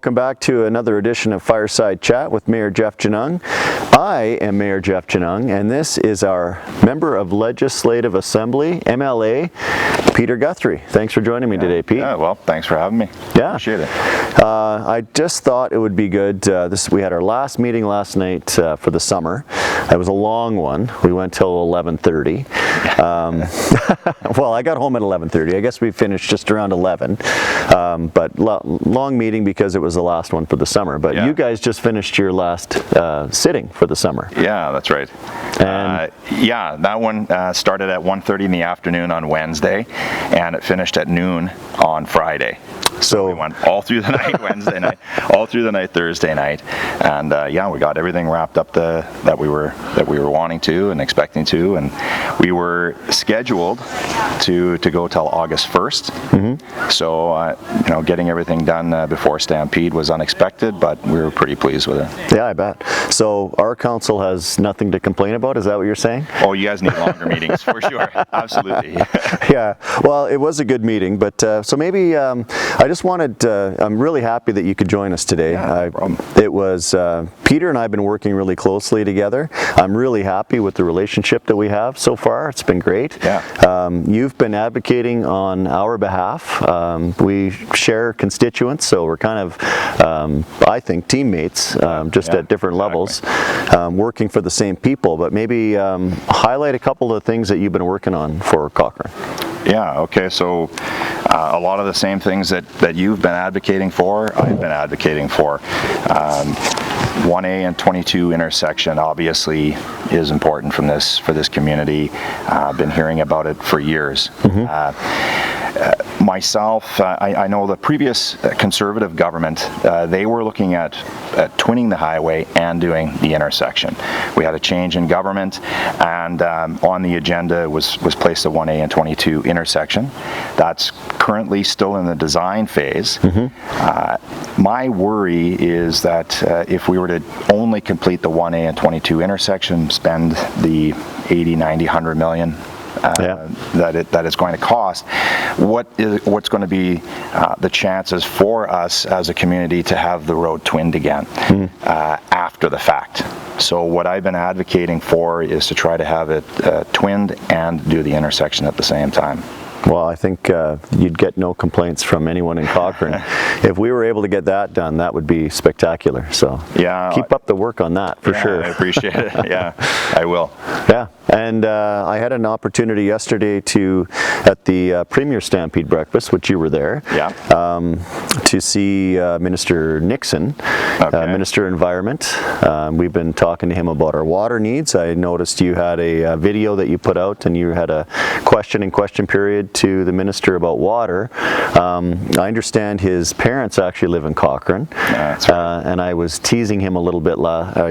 welcome back to another edition of Fireside Chat with Mayor Jeff Genung. I am Mayor Jeff Genung, and this is our Member of Legislative Assembly, MLA Peter Guthrie. Thanks for joining me today, Pete. Yeah, well, thanks for having me. Yeah. Appreciate it. I just thought it would be good. We had our last meeting last night for the summer. It was a long one. We went till 11:30. Well, I got home at 11:30. I guess we finished just around 11. But long meeting because it was the last one for the summer. But you guys just finished your last sitting for the summer. Yeah, that's right. And yeah, that one started at 1:30 in the afternoon on Wednesday, and it finished at noon on Friday. So we went all through the night Wednesday night, all through the night Thursday night, and yeah, we got everything wrapped up that we were wanting to and expecting to, and we were scheduled to go till August 1st. So you know, getting everything done before Stampede was unexpected, but we were pretty pleased with it. Yeah, I bet. So our council has nothing to complain about. Is that what you're saying? Oh, you guys need longer meetings for sure. Absolutely. Yeah. Well, it was a good meeting, but so maybe I just wanted. I'm really happy that you could join us today. Yeah, no problem. It was Peter and I have been working really closely together. I'm really happy with the relationship that we have so far. It's been great. Yeah. You've been advocating on our behalf. We share constituents, so we're kind of, I think, teammates, just at different levels, working for the same people. But maybe highlight a couple of things that you've been working on for Cochrane. Yeah, okay, so a lot of the same things that you've been advocating for, I've been advocating for. 1A and 22 intersection obviously is important for this community. I've been hearing about it for years. Myself, I know the previous Conservative government, they were looking at twinning the highway and doing the intersection. We had a change in government, and on the agenda was placed the 1A and 22 intersection. That's currently still in the design phase. My worry is that if we were to only complete the 1A and 22 intersection, spend the 80, 90, 100 million that it's going to cost, what's going to be the chances for us as a community to have the road twinned again after the fact? So what I've been advocating for is to try to have it twinned and do the intersection at the same time. Well, I think you'd get no complaints from anyone in Cochrane. If we were able to get that done, that would be spectacular. So yeah, keep up the work on that for sure. I appreciate it. Yeah, I will. Yeah, and I had an opportunity yesterday at the Premier Stampede Breakfast, which you were there, to see Minister Nixon, Minister Environment. We've been talking to him about our water needs. I noticed you had a video that you put out, and you had a question period to the minister about water. I understand his parents actually live in Cochrane, and I was teasing him a little bit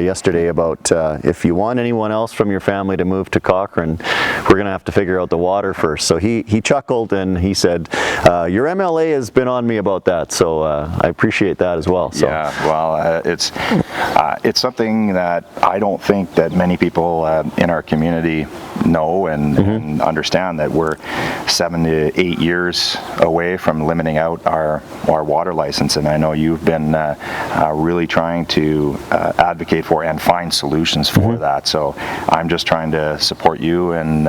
yesterday about if you want anyone else from your family to move to Cochrane, we're going to have to figure out the water first. So he chuckled and he said, your MLA has been on me about that, so I appreciate that as well. So. Yeah, well, it's something that I don't think that many people in our community know and understand, that we're 7 to 8 years away from limiting out our water license, and I know you've been really trying to advocate for and find solutions for that. So I'm just trying to support you and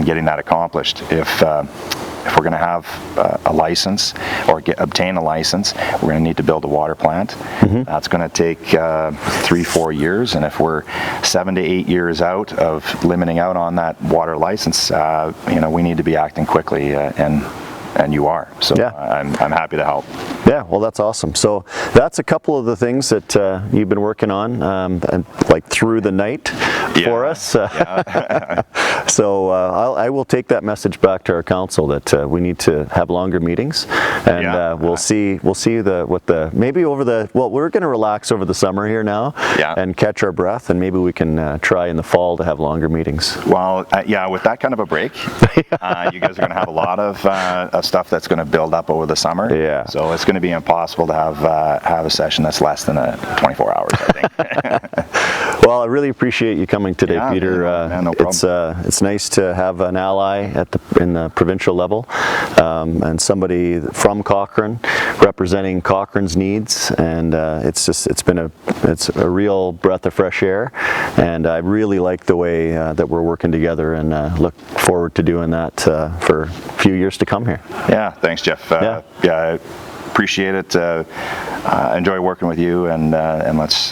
getting that accomplished. If we're going to have a license or obtain a license, we're going to need to build a water plant. That's going to take 3-4 years, and if we're 7 to 8 years out of limiting out on that water license, you know, we need to be acting quickly, and you are. So I'm happy to help. Yeah, well, that's awesome. So that's a couple of the things that you've been working on, and like through the night for us. So I will take that message back to our council that we need to have longer meetings, and we'll see maybe over the we're going to relax over the summer here now, and catch our breath, and maybe we can try in the fall to have longer meetings. Well, with that kind of a break, you guys are going to have a lot of stuff that's going to build up over the summer. Yeah. So it's going to be impossible to have a session that's less than 24 hours, I think. Well, I really appreciate you coming today, Peter. No problem. It's nice to have an ally in the provincial level. and somebody from Cochrane representing Cochrane's needs, and it's a real breath of fresh air, and I really like the way that we're working together, and look forward to doing that for a few years to come here. Yeah, thanks, Jeff. Yeah, I appreciate it. Enjoy working with you, and let's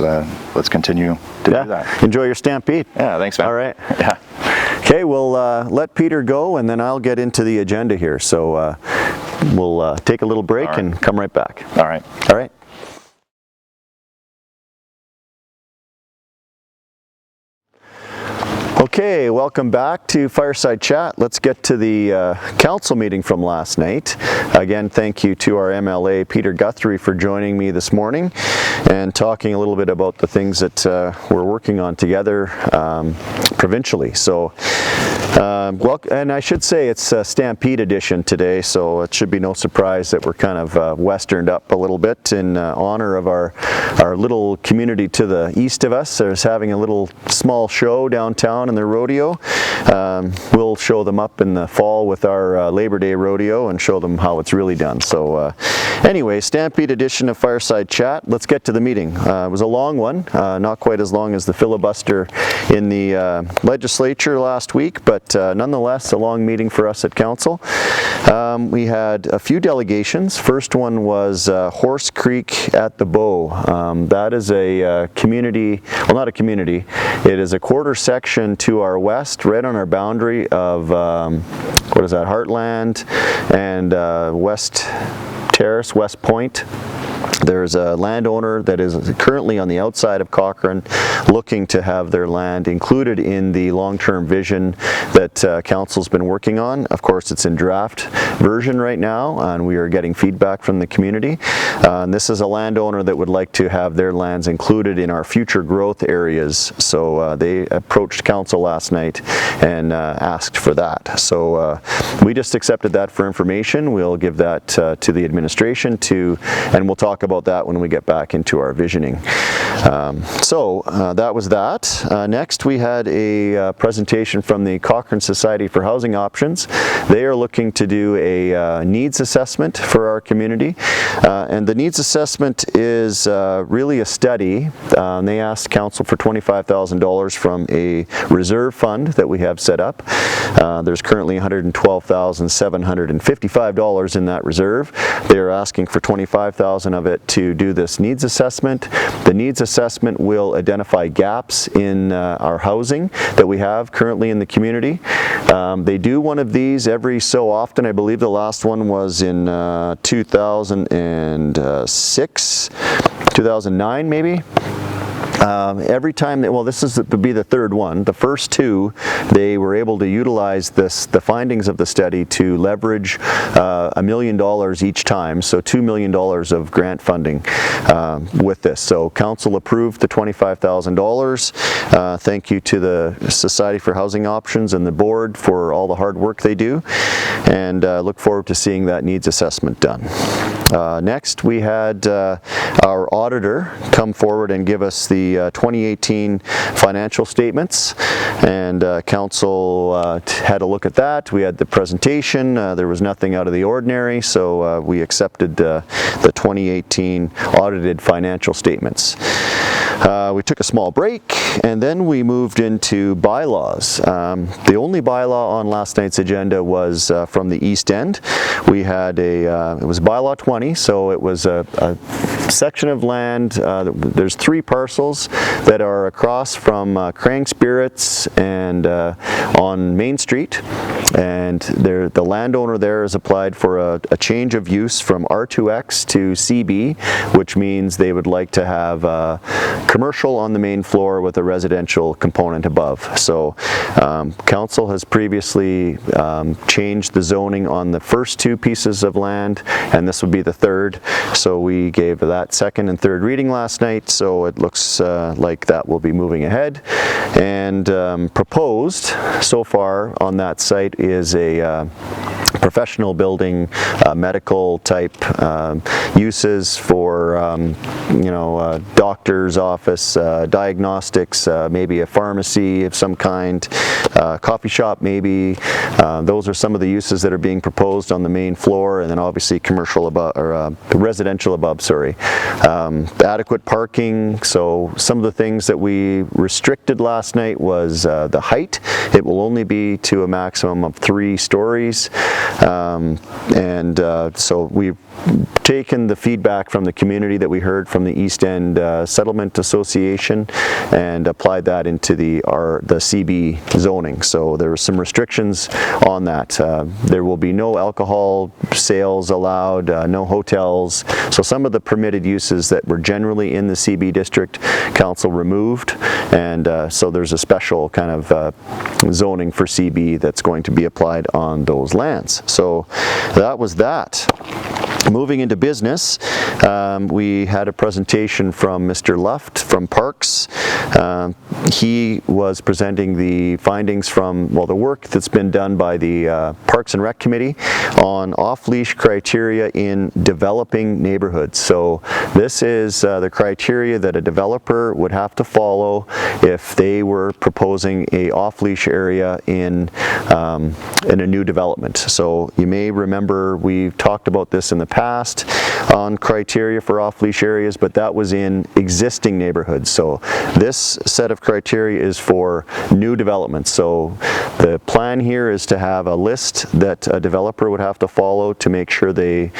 continue to do that. Enjoy your stampede. Yeah, thanks, man. All right. Yeah. Okay, we'll let Peter go, and then I'll get into the agenda here. So we'll take a little break and come right back. All right. All right. Okay, welcome back to Fireside Chat. Let's get to the council meeting from last night. Again, thank you to our MLA Peter Guthrie for joining me this morning and talking a little bit about the things that we're working on together provincially. So, and I should say it's a Stampede edition today, so it should be no surprise that we're kind of westerned up a little bit in honor of our little community to the east of us. There's having a little small show downtown in the rodeo. We'll show them up in the fall with our Labor Day rodeo and show them how it's really done. So anyway, Stampede edition of Fireside Chat. Let's get to the meeting. It was a long one, not quite as long as the filibuster in the legislature last week, but nonetheless a long meeting for us at council. We had a few delegations. First one was Horse Creek at the Bow. That is a community, well, not a community, it is a quarter section to our west, right on our boundary of, what is that, Heartland and West Terrace, West Point. There's a landowner that is currently on the outside of Cochrane looking to have their land included in the long-term vision that council's been working on. Of course, it's in draft version right now, and we are getting feedback from the community. And this is a landowner that would like to have their lands included in our future growth areas. So they approached council last night and asked for that. So we just accepted that for information. We'll give that to the administration and we'll talk about that when we get back into our visioning. So that was that. Next we had a presentation from the Cochrane Society for Housing Options. They are looking to do a needs assessment for our community, and the needs assessment is really a study. They asked council for $25,000 from a reserve fund that we have set up. There's currently $112,755 in that reserve. They're asking for $25,000 of it to do this needs assessment. The needs assessment will identify gaps in our housing that we have currently in the community. They do one of these every so often. I believe the last one was in 2006, 2009 maybe. Every time well, this would be the third one. The first two, they were able to utilize the findings of the study to leverage $1 million each time, so $2 million of grant funding with this. So council approved the $25,000. Thank you to the Society for Housing Options and the board for all the hard work they do, and look forward to seeing that needs assessment done. Next, we had our auditor come forward and give us the 2018 financial statements, and council had a look at that. We had the presentation. There was nothing out of the ordinary, so we accepted the 2018 audited financial statements. We took a small break, and then we moved into bylaws. The only bylaw on last night's agenda was from the East End. We had it was bylaw 20, so it was a section of land. There's 3 parcels that are across from Krang Spirits and on Main Street, and the landowner there has applied for a change of use from R2X to CB, which means they would like to have commercial on the main floor with a residential component above. So council has previously changed the zoning on the first 2 pieces of land, and this would be the third. So we gave that second and third reading last night, so it looks like that will be moving ahead. And proposed so far on that site is a professional building, medical type uses for doctor's office, diagnostics, maybe a pharmacy of some kind, coffee shop maybe. Those are some of the uses that are being proposed on the main floor, and then obviously commercial above, or residential above, sorry. Adequate parking, so some of the things that we restricted last night was the height. It will only be to a maximum of 3 stories. So we've taken the feedback from the community that we heard from the East End Settlement Association and applied that into the CB zoning. So there were some restrictions on that. There will be no alcohol sales allowed, no hotels. So some of the permitted uses that were generally in the CB district, council removed, and so there's a special kind of zoning for CB that's going to be applied on those lands. So that was that. Moving into business, we had a presentation from Mr. Luft from Parks. He was presenting the findings from, well, the work that's been done by the Parks and Rec Committee on off-leash criteria in developing neighborhoods. So this is the criteria that a developer would have to follow if they were proposing a off-leash area in a new development. So you may remember we've talked about this in the past on criteria for off-leash areas, but that was in existing neighborhoods. So this set of criteria is for new developments. So the plan here is to have a list that a developer would have to follow to make sure they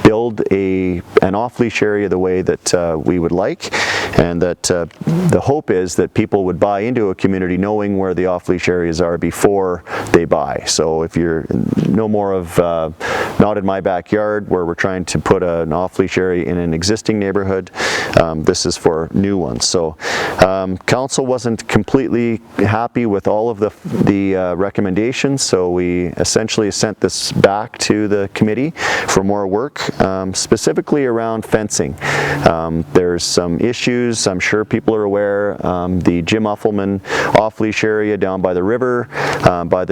build an off-leash area the way that we would like, and that the hope is that people would buy into a community knowing where the off-leash areas are before they buy. So if you're no more of not in my backyard where we're trying to put an off-leash area in an existing neighborhood, this is for new ones. So council wasn't completely happy with all of the recommendations, so we essentially sent this back to the committee for more work, specifically around fencing. There's some issues, I'm sure people are aware, the Jim Uffelman off-leash area down by the river,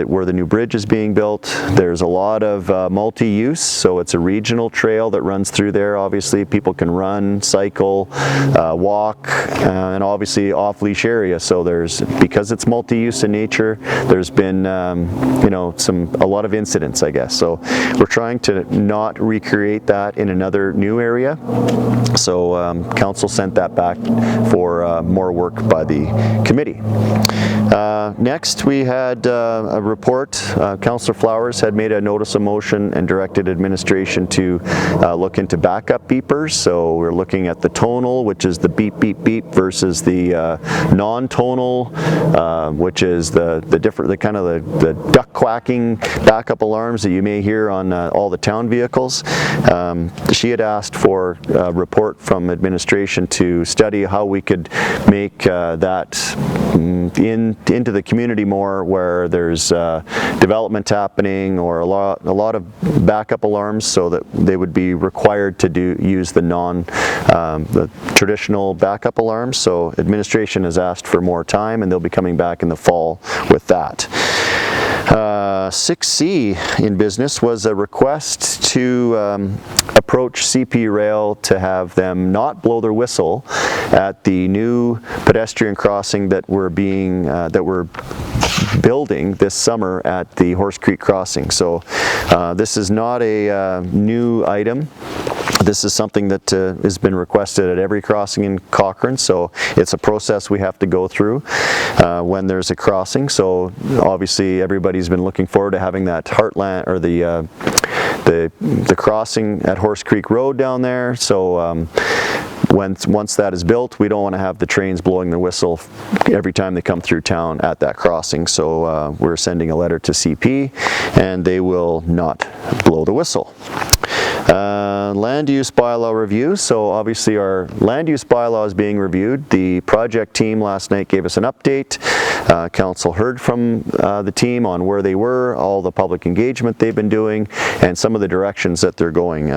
where the new bridge is being built. There's a lot of multi-use, so it's a regional trail that runs through there. Obviously people can run, cycle, walk, and obviously off-leash area. So because it's multi-use in nature, there's been a lot of incidents, I guess. So we're trying to not recreate that in another new area. So council sent that back for more work by the committee. Next we had a report. Councillor Flowers had made a notice of motion and directed administration to look into backup beepers. So we're looking at the tonal, which is the beep beep beep, versus the non-tonal, which is the duck quacking backup alarms that you may hear on all the town vehicles. She had asked for a report from administration to study how we could make that into the community more, where there's development happening or a lot of backup alarms, so that they would be required to use the traditional backup alarms. So administration has asked for more time, and they'll be coming back in the fall with that. 6C in business was a request to approach CP Rail to have them not blow their whistle at the new pedestrian crossing that we're building this summer at the Horse Creek Crossing. So this is not a new item. This is something that has been requested at every crossing in Cochrane, so it's a process we have to go through when there's a crossing. So obviously everybody's been looking forward to having that heartland, or the crossing at Horse Creek Road down there. So once that is built, we don't want to have the trains blowing their whistle every time they come through town at that crossing. So we're sending a letter to CP, and they will not blow the whistle. Land use bylaw review. So obviously our land use bylaw is being reviewed. The project team last night gave us an update. Council heard from the team on where they were, all the public engagement they've been doing, and some of the directions that they're going.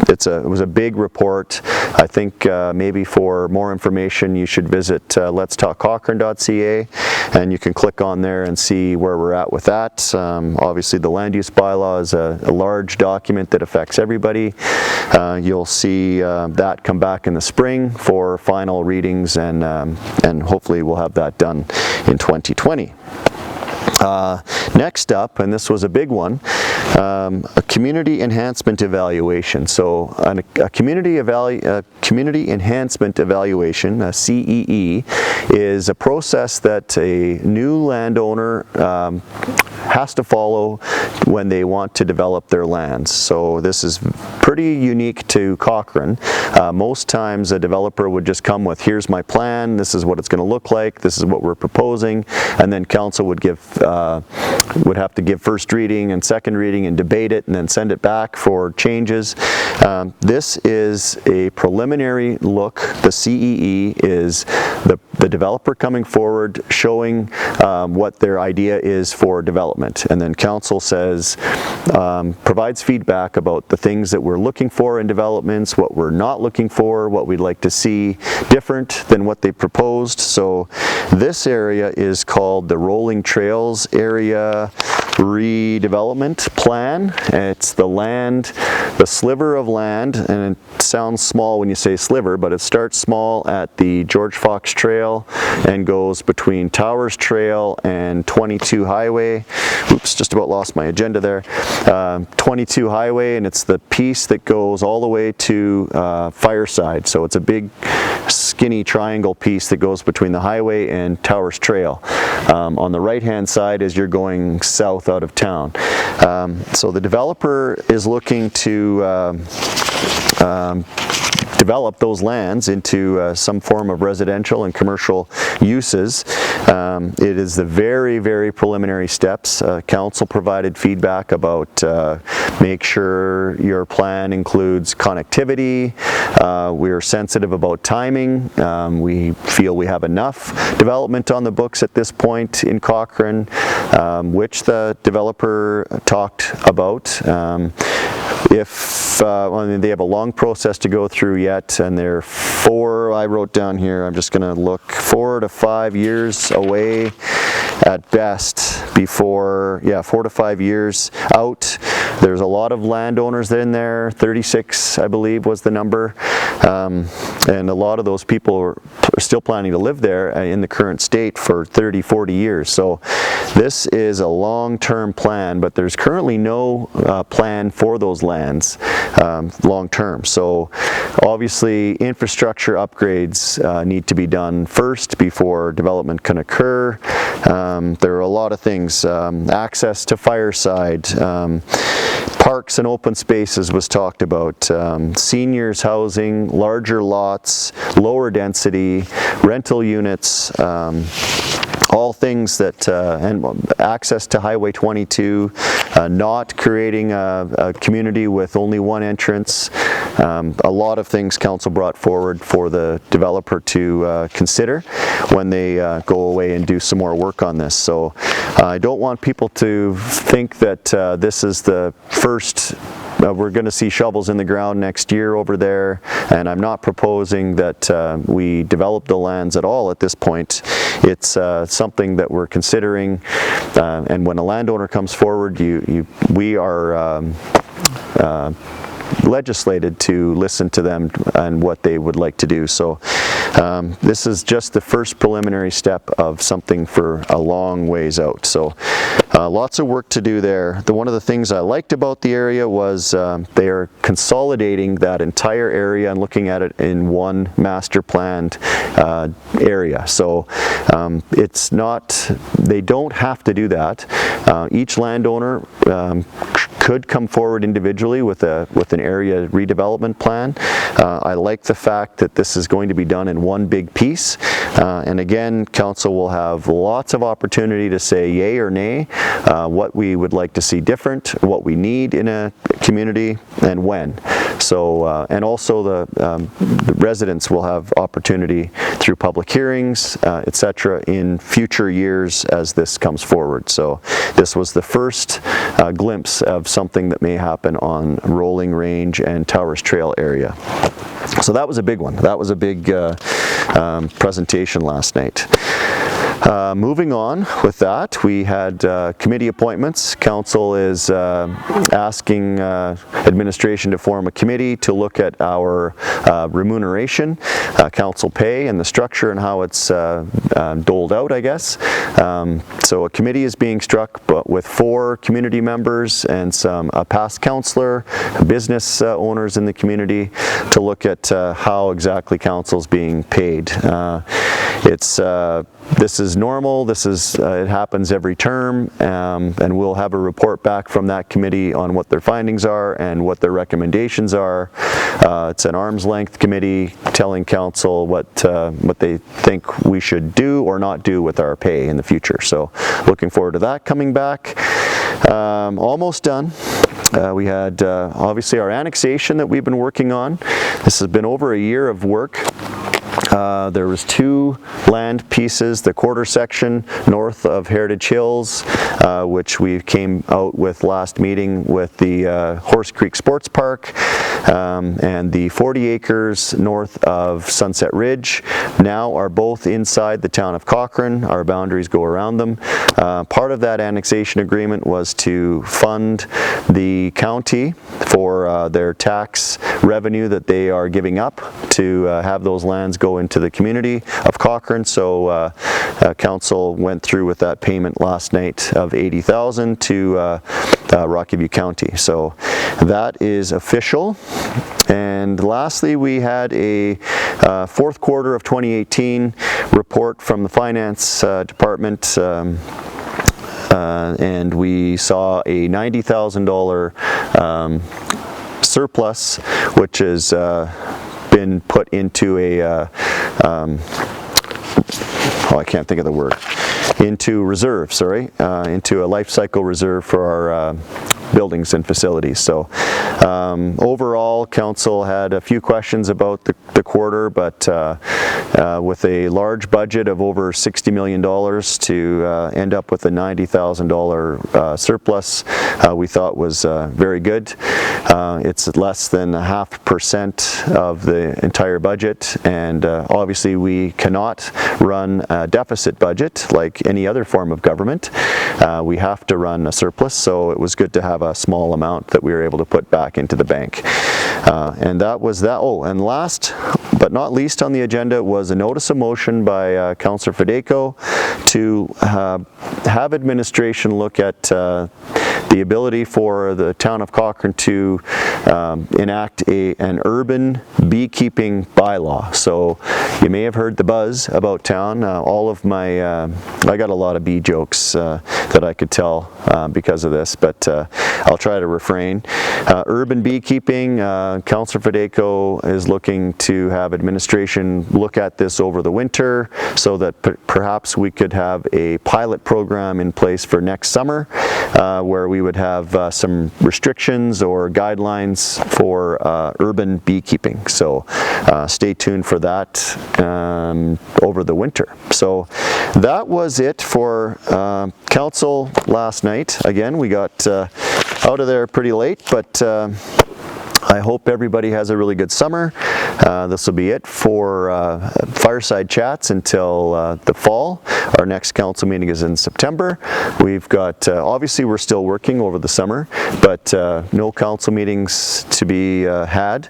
It was a big report. I think maybe for more information you should visit letstalkcochrane.ca, and you can click on there and see where we're at with that. Obviously the land use bylaw is a large document that affects everybody. You'll see that come back in the spring for final readings, and hopefully we'll have that done in 2020. Next up, and this was a big one, a community enhancement evaluation. So a community enhancement evaluation, a CEE, is a process that a new landowner has to follow when they want to develop their lands. So this is pretty unique to Cochrane. Most times a developer would just come with, here's my plan, this is what it's going to look like, this is what we're proposing, and then council would have to give first reading and second reading and debate it and then send it back for changes. This is a preliminary look. The CEE is the developer coming forward showing what their idea is for development, and then council says, provides feedback about the things that we're looking for in developments, what we're not looking for, what we'd like to see different than what they proposed. So this area is called the Rolling Trails Area Redevelopment Plan. It's the sliver of land, and it sounds small when you say sliver, but it starts small at the George Fox Trail and goes between Towers Trail and 22 Highway. Oops, just about lost my agenda there. 22 Highway, and it's the piece that goes all the way to Fireside. So it's a big skinny triangle piece that goes between the highway and Towers Trail. On the right hand side as you're going south out of town. So the developer is looking to develop those lands into some form of residential and commercial uses. It is the very, very preliminary steps. Council provided feedback about make sure your plan includes connectivity. We're sensitive about timing. We feel we have enough development on the books at this point in Cochrane, which the developer talked about. They have a long process to go through yet, and they're I wrote down here, I'm just going to look, 4 to 5 years away at best before, 4 to 5 years out. There's a lot of landowners in there, 36 I believe was the number, and a lot of those people are still planning to live there in the current state for 30, 40 years. So this is a long-term plan, but there's currently no plan for those lands long-term. So obviously infrastructure upgrades need to be done first before development can occur. There are a lot of things, access to Fireside, parks and open spaces was talked about, seniors housing, larger lots, lower density, rental units, all things that, and access to Highway 22, not creating a community with only one entrance. A lot of things council brought forward for the developer to consider when they go away and do some more work on this. So I don't want people to think that this is the first we're going to see shovels in the ground next year over there, and I'm not proposing that we develop the lands at all at this point. It's something that we're considering, and when a landowner comes forward, we are legislated to listen to them and what they would like to do. So this is just the first preliminary step of something for a long ways out. So lots of work to do there. One of the things I liked about the area was they are consolidating that entire area and looking at it in one master planned area. So it's not, they don't have to do that. Each landowner could come forward individually with an area redevelopment plan. I like the fact that this is going to be done in one big piece, and again, council will have lots of opportunity to say yay or nay, what we would like to see different, what we need in a community, and when. So, and also the residents will have opportunity through public hearings, etc., in future years as this comes forward. So this was the first glimpse of something that may happen on Rolling Range and Towers Trail area. So that was a big one. That was a big presentation last night. Moving on with that, we had committee appointments. Council is asking administration to form a committee to look at our remuneration, council pay, and the structure and how it's doled out, I guess. So a committee is being struck, but with 4 community members and a past councillor, business owners in the community, to look at how exactly council's being paid. This is normal. This is it happens every term, and we'll have a report back from that committee on what their findings are and what their recommendations are. It's an arm's length committee telling council what they think we should do or not do with our pay in the future. So looking forward to that coming back. Almost done. We had obviously our annexation that we've been working on. This has been over a year of work. There was 2 land pieces, the quarter section north of Heritage Hills, which we came out with last meeting with the Horse Creek Sports Park, and the 40 acres north of Sunset Ridge now are both inside the town of Cochrane. Our boundaries go around them. Part of that annexation agreement was to fund the county for their tax revenue that they are giving up to have those lands go into the community of Cochrane. So council went through with that payment last night of $80,000 to Rocky View County. So that is official. And lastly, we had a fourth quarter of 2018 report from the finance department, and we saw a $90,000 surplus, which has been put into a I can't think of the word, into reserve, sorry, into a life cycle reserve for our buildings and facilities. So overall, council had a few questions about the quarter, but with a large budget of over $60 million to end up with a $90,000 surplus, we thought was very good. It's less than 0.5% of the entire budget, and obviously we cannot run a deficit budget like any other form of government. We have to run a surplus, so it was good to have a small amount that we were able to put back into the bank. And that was that. Oh, and last but not least on the agenda was a notice of motion by Councillor Fedayko to have administration look at the ability for the town of Cochrane to enact an urban beekeeping bylaw. So you may have heard the buzz about town. All of my, I got a lot of bee jokes that I could tell because of this, but I'll try to refrain. Urban beekeeping, Councillor Fedayko is looking to have administration look at this over the winter so that perhaps we could have a pilot program in place for next summer where we would have some restrictions or guidelines for urban beekeeping. So stay tuned for that over the winter. So that was it for council last night. Again, we got out of there pretty late, but I hope everybody has a really good summer. This will be it for Fireside Chats until the fall. Our next council meeting is in September. We've got, obviously we're still working over the summer, but no council meetings to be had.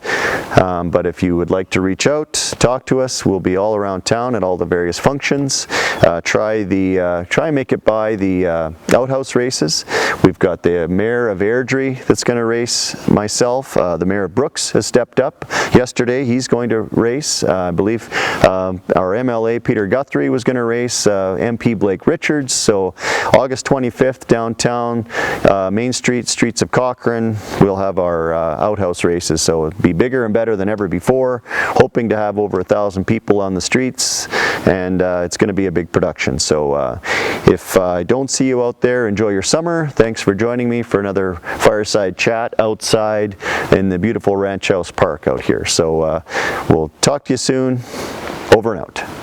But if you would like to reach out, talk to us, we'll be all around town at all the various functions. Try and make it by the outhouse races. We've got the Mayor of Airdrie that's going to race myself. The Mayor of Brooks has stepped up yesterday. he's going to race. I believe our MLA Peter Guthrie was going to race, MP Blake Richards. So August 25th, downtown, Main Street, streets of Cochrane, we'll have our outhouse races. So it'll be bigger and better than ever before. Hoping to have over 1,000 people on the streets, and it's going to be a big production. So if I don't see you out there, enjoy your summer. Thanks for joining me for another Fireside Chat outside in the beautiful Ranch House Park out here. So we'll talk to you soon. Over and out.